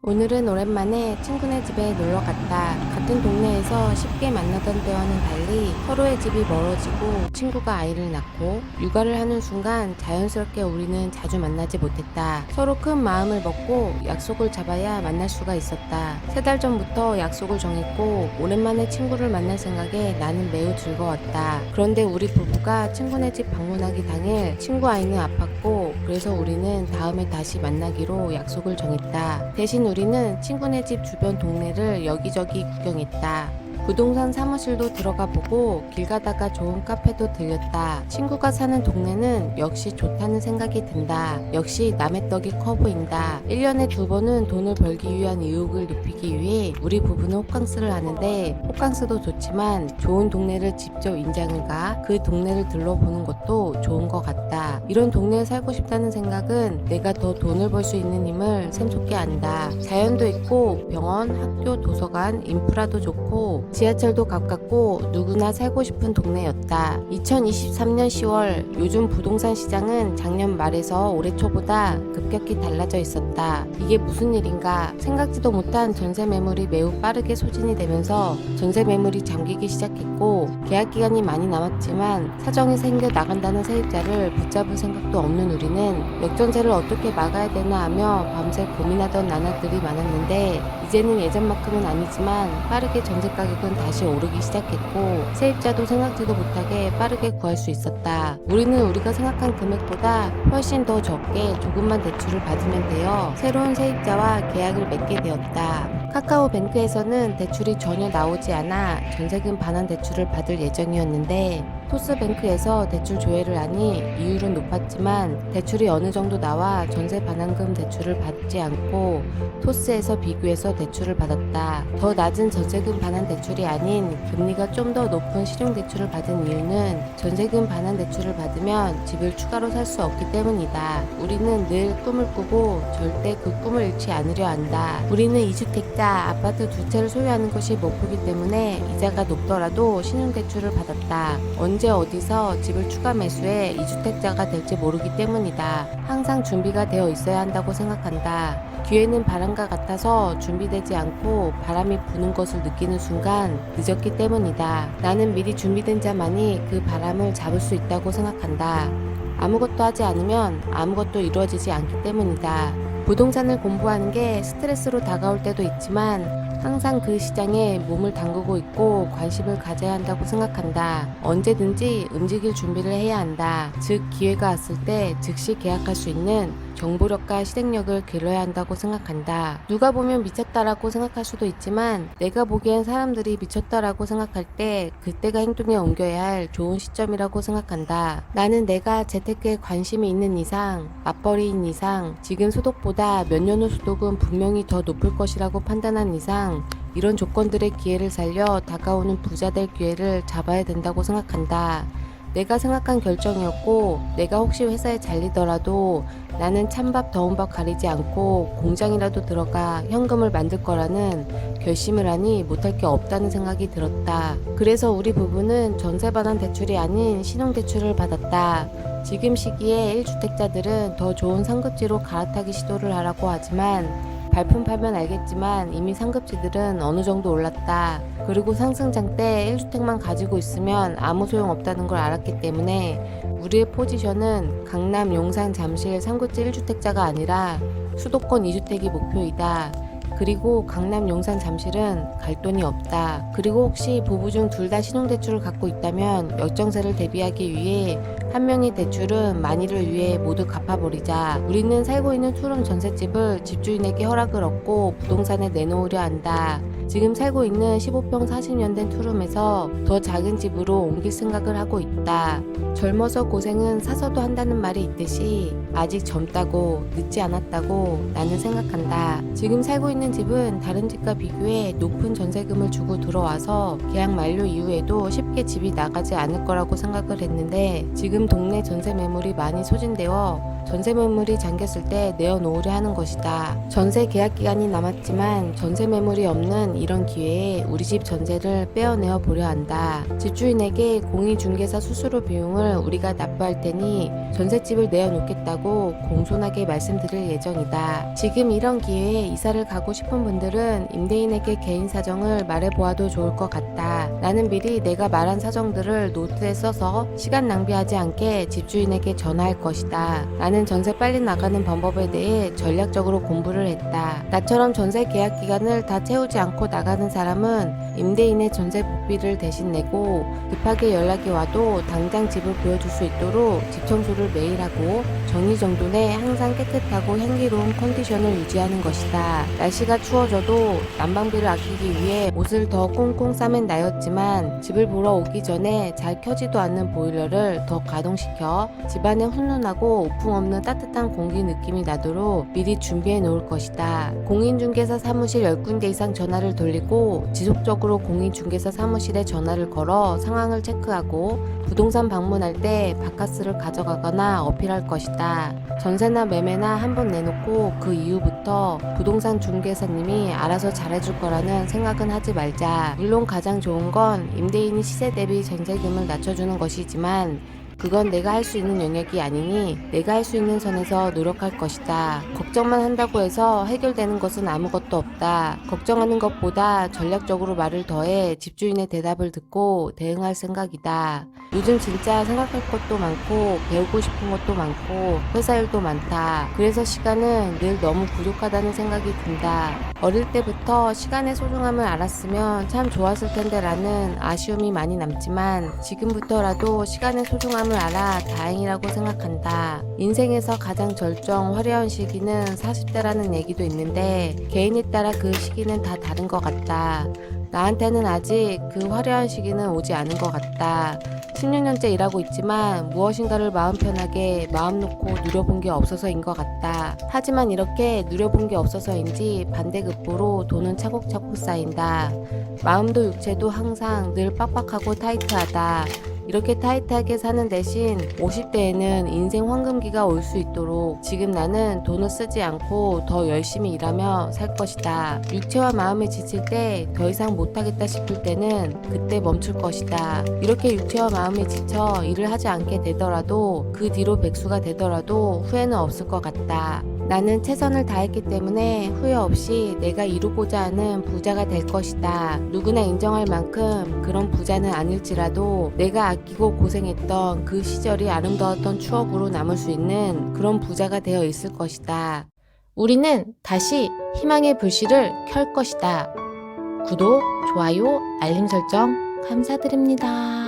오늘은 오랜만에 친구네 집에 놀러 갔다. 같은 동네에서 쉽게 만나던 때와는 달리 서로의 집이 멀어지고 친구가 아이를 낳고 육아를 하는 순간 자연스럽게 우리는 자주 만나지 못했다. 서로 큰 마음을 먹고 약속을 잡아야 만날 수가 있었다. 3달 전부터 약속을 정했고 오랜만에 친구를 만날 생각에 나는 매우 즐거웠다. 그런데 우리 부부가 친구네 집 방문하기 당일 친구 아이는 아팠고 그래서 우리는 다음에 다시 만나기로 약속을 정했다. 대신 우리는 친구네 집 주변 동네를 여기저기 구경했다. 부동산 사무실도 들어가 보고 길 가다가 좋은 카페도 들렸다. 친구가 사는 동네는 역시 좋다는 생각이 든다. 역시 남의 떡이 커 보인다. 1년에 2번은 돈을 벌기 위한 의욕을 높이기 위해 우리 부부는 호캉스를 하는데 호캉스도 좋지만 좋은 동네를 직접 인장을 가 그 동네를 들러보는 것도 좋은 것 같다. 이런 동네에 살고 싶다는 생각은 내가 더 돈을 벌 수 있는 힘을 샘솟게 한다. 자연도 있고 병원, 학교, 도서관, 인프라도 좋고 지하철도 가깝고 누구나 살고 싶은 동네였다. 2023년 10월 요즘 부동산 시장은 작년 말에서 올해 초보다 급격히 달라져 있었다. 이게 무슨 일인가? 생각지도 못한 전세 매물이 매우 빠르게 소진이 되면서 전세 매물이 잠기기 시작했고 계약 기간이 많이 남았지만 사정이 생겨 나간다는 세입자를 붙잡을 생각도 없는 우리는 역전세를 어떻게 막아야 되나 하며 밤새 고민하던 나날들이 많았는데 이제는 예전만큼은 아니지만 빠르게 전세 가격은 다시 오르기 시작했고 세입자도 생각지도 못하게 빠르게 구할 수 있었다. 우리는 우리가 생각한 금액보다 훨씬 더 적게 조금만 대출을 받으면 되어 새로운 세입자와 계약을 맺게 되었다. 카카오뱅크에서는 대출이 전혀 나오지 않아 전세금 반환 대출을 받을 예정이었는데 토스뱅크에서 대출 조회를 하니 이율은 높았지만 대출이 어느 정도 나와 전세 반환금 대출을 받지 않고 토스에서 비교해서 대출을 받았다. 더 낮은 전세금 반환 대출이 아닌 금리가 좀 더 높은 실용대출을 받은 이유는 전세금 반환 대출을 받으면 집을 추가로 살 수 없기 때문이다. 우리는 늘 꿈을 꾸고 절대 그 꿈을 잃지 않으려 한다. 우리는 2주택자 아파트 2채를 소유하는 것이 목표이기 때문에 이자가 높더라도 신용대출을 받았다. 언제 어디서 집을 추가 매수해 2주택자가 될지 모르기 때문이다. 항상 준비가 되어 있어야 한다고 생각한다. 기회는 바람과 같아서 준비되지 않고 바람이 부는 것을 느끼는 순간 늦었기 때문이다. 나는 미리 준비된 자만이 그 바람을 잡을 수 있다고 생각한다. 아무것도 하지 않으면 아무것도 이루어지지 않기 때문이다. 부동산을 공부하는 게 스트레스로 다가올 때도 있지만 항상 그 시장에 몸을 담그고 있고 관심을 가져야 한다고 생각한다. 언제든지 움직일 준비를 해야 한다. 즉 기회가 왔을 때 즉시 계약할 수 있는 정보력과 실행력을 길러야 한다고 생각한다. 누가 보면 미쳤다라고 생각할 수도 있지만 내가 보기엔 사람들이 미쳤다라고 생각할 때 그때가 행동에 옮겨야 할 좋은 시점이라고 생각한다. 나는 내가 재테크에 관심이 있는 이상, 맞벌이인 이상, 지금 소득보다 몇 년 후 소득은 분명히 더 높을 것이라고 판단한 이상 이런 조건들의 기회를 살려 다가오는 부자 될 기회를 잡아야 된다고 생각한다. 내가 생각한 결정이었고 내가 혹시 회사에 잘리더라도 나는 찬밥 더운 밥 가리지 않고 공장이라도 들어가 현금을 만들 거라는 결심을 하니 못할 게 없다는 생각이 들었다. 그래서 우리 부부는 전세 반환 대출이 아닌 신용대출을 받았다. 지금 시기에 1주택자들은 더 좋은 상급지로 갈아타기 시도를 하라고 하지만 발품 팔면 알겠지만 이미 상급지들은 어느 정도 올랐다. 그리고 상승장 때 1주택만 가지고 있으면 아무 소용 없다는 걸 알았기 때문에 우리의 포지션은 강남, 용산, 잠실 상급지 1주택자가 아니라 수도권 2주택이 목표이다. 그리고 강남, 용산, 잠실은 갈 돈이 없다. 그리고 혹시 부부 중 둘 다 신용대출을 갖고 있다면 역정세를 대비하기 위해 한 명의 대출은 만일을 위해 모두 갚아버리자. 우리는 살고 있는 투룸 전셋집을 집주인에게 허락을 얻고 부동산에 내놓으려 한다. 지금 살고 있는 15평 40년 된 투룸에서 더 작은 집으로 옮길 생각을 하고 있다. 젊어서 고생은 사서도 한다는 말이 있듯이 아직 젊다고 늦지 않았다고 나는 생각한다. 지금 살고 있는 집은 다른 집과 비교해 높은 전세금을 주고 들어와서 계약 만료 이후에도 쉽게 집이 나가지 않을 거라고 생각을 했는데 지금 동네 전세 매물이 많이 소진되어 전세 매물이 잠겼을 때 내어놓으려 하는 것이다. 전세 계약 기간이 남았지만 전세 매물이 없는 이런 기회에 우리 집 전세를 빼어내어 보려 한다. 집주인에게 공인중개사 수수료 비용을 우리가 납부할 테니 전셋집을 내어놓겠다고 공손하게 말씀드릴 예정이다. 지금 이런 기회에 이사를 가고 싶은 분들은 임대인에게 개인 사정을 말해보아도 좋을 것 같다. 나는 미리 내가 말한 사정들을 노트에 써서 시간 낭비하지 않게 집주인에게 전화할 것이다. 나는 전세 빨리 나가는 방법에 대해 전략적으로 공부를 했다. 나처럼 전세 계약 기간을 다 채우지 않고 나가는 사람은 임대인의 전세 복비를 대신 내고 급하게 연락이 와도 당장 집을 보여줄 수 있도록 집 청소를 매일 하고 정리정돈에 항상 깨끗하고 향기로운 컨디션을 유지하는 것이다. 날씨가 추워져도 난방비를 아끼기 위해 옷을 더 꽁꽁 싸맨 나였지만 집을 보러 오기 전에 잘 켜지도 않는 보일러를 더 가동시켜 집안에 훈훈하고 우풍 없는 따뜻한 공기 느낌이 나도록 미리 준비해 놓을 것이다. 공인중개사 사무실 10군데 이상 전화를 돌리고 지속적으로 공인중개사 사무실에 전화를 걸어 상황을 체크하고 부동산 방문할 때 바카스를 가져가거나 어필할 것이다. 전세나 매매나 한번 내놓고 그 이후부터 부동산 중개사님이 알아서 잘해줄 거라는 생각은 하지 말자. 물론 가장 좋은 건 임대인이 시세 대비 전세금을 낮춰주는 것이지만 그건 내가 할 수 있는 영역이 아니니 내가 할 수 있는 선에서 노력할 것이다. 걱정만 한다고 해서 해결되는 것은 아무것도 없다. 걱정하는 것보다 전략적으로 말을 더해 집주인의 대답을 듣고 대응할 생각이다. 요즘 진짜 생각할 것도 많고 배우고 싶은 것도 많고 회사 일도 많다. 그래서 시간은 늘 너무 부족하다는 생각이 든다. 어릴 때부터 시간의 소중함을 알았으면 참 좋았을 텐데 라는 아쉬움이 많이 남지만 지금부터라도 시간의 소중함을 알아 다행이라고 생각한다. 인생에서 가장 절정 화려한 시기는 40대라는 얘기도 있는데 개인에 따라 그 시기는 다 다른 것 같다. 나한테는 아직 그 화려한 시기는 오지 않은 것 같다. 16년째 일하고 있지만 무엇인가를 마음 편하게 마음 놓고 누려본 게 없어서인 것 같다. 하지만 이렇게 누려본 게 없어서인지 반대급부로 돈은 차곡차곡 쌓인다. 마음도 육체도 항상 늘 빡빡하고 타이트하다. 이렇게 타이트하게 사는 대신 50대에는 인생 황금기가 올 수 있도록 지금 나는 돈을 쓰지 않고 더 열심히 일하며 살 것이다. 육체와 마음이 지칠 때 더 이상 못하겠다 싶을 때는 그때 멈출 것이다. 이렇게 육체와 마음이 지쳐 일을 하지 않게 되더라도 그 뒤로 백수가 되더라도 후회는 없을 것 같다. 나는 최선을 다했기 때문에 후회 없이 내가 이루고자 하는 부자가 될 것이다. 누구나 인정할 만큼 그런 부자는 아닐지라도 내가 아끼고 고생했던 그 시절이 아름다웠던 추억으로 남을 수 있는 그런 부자가 되어 있을 것이다. 우리는 다시 희망의 불씨를 켤 것이다. 구독, 좋아요, 알림 설정 감사드립니다.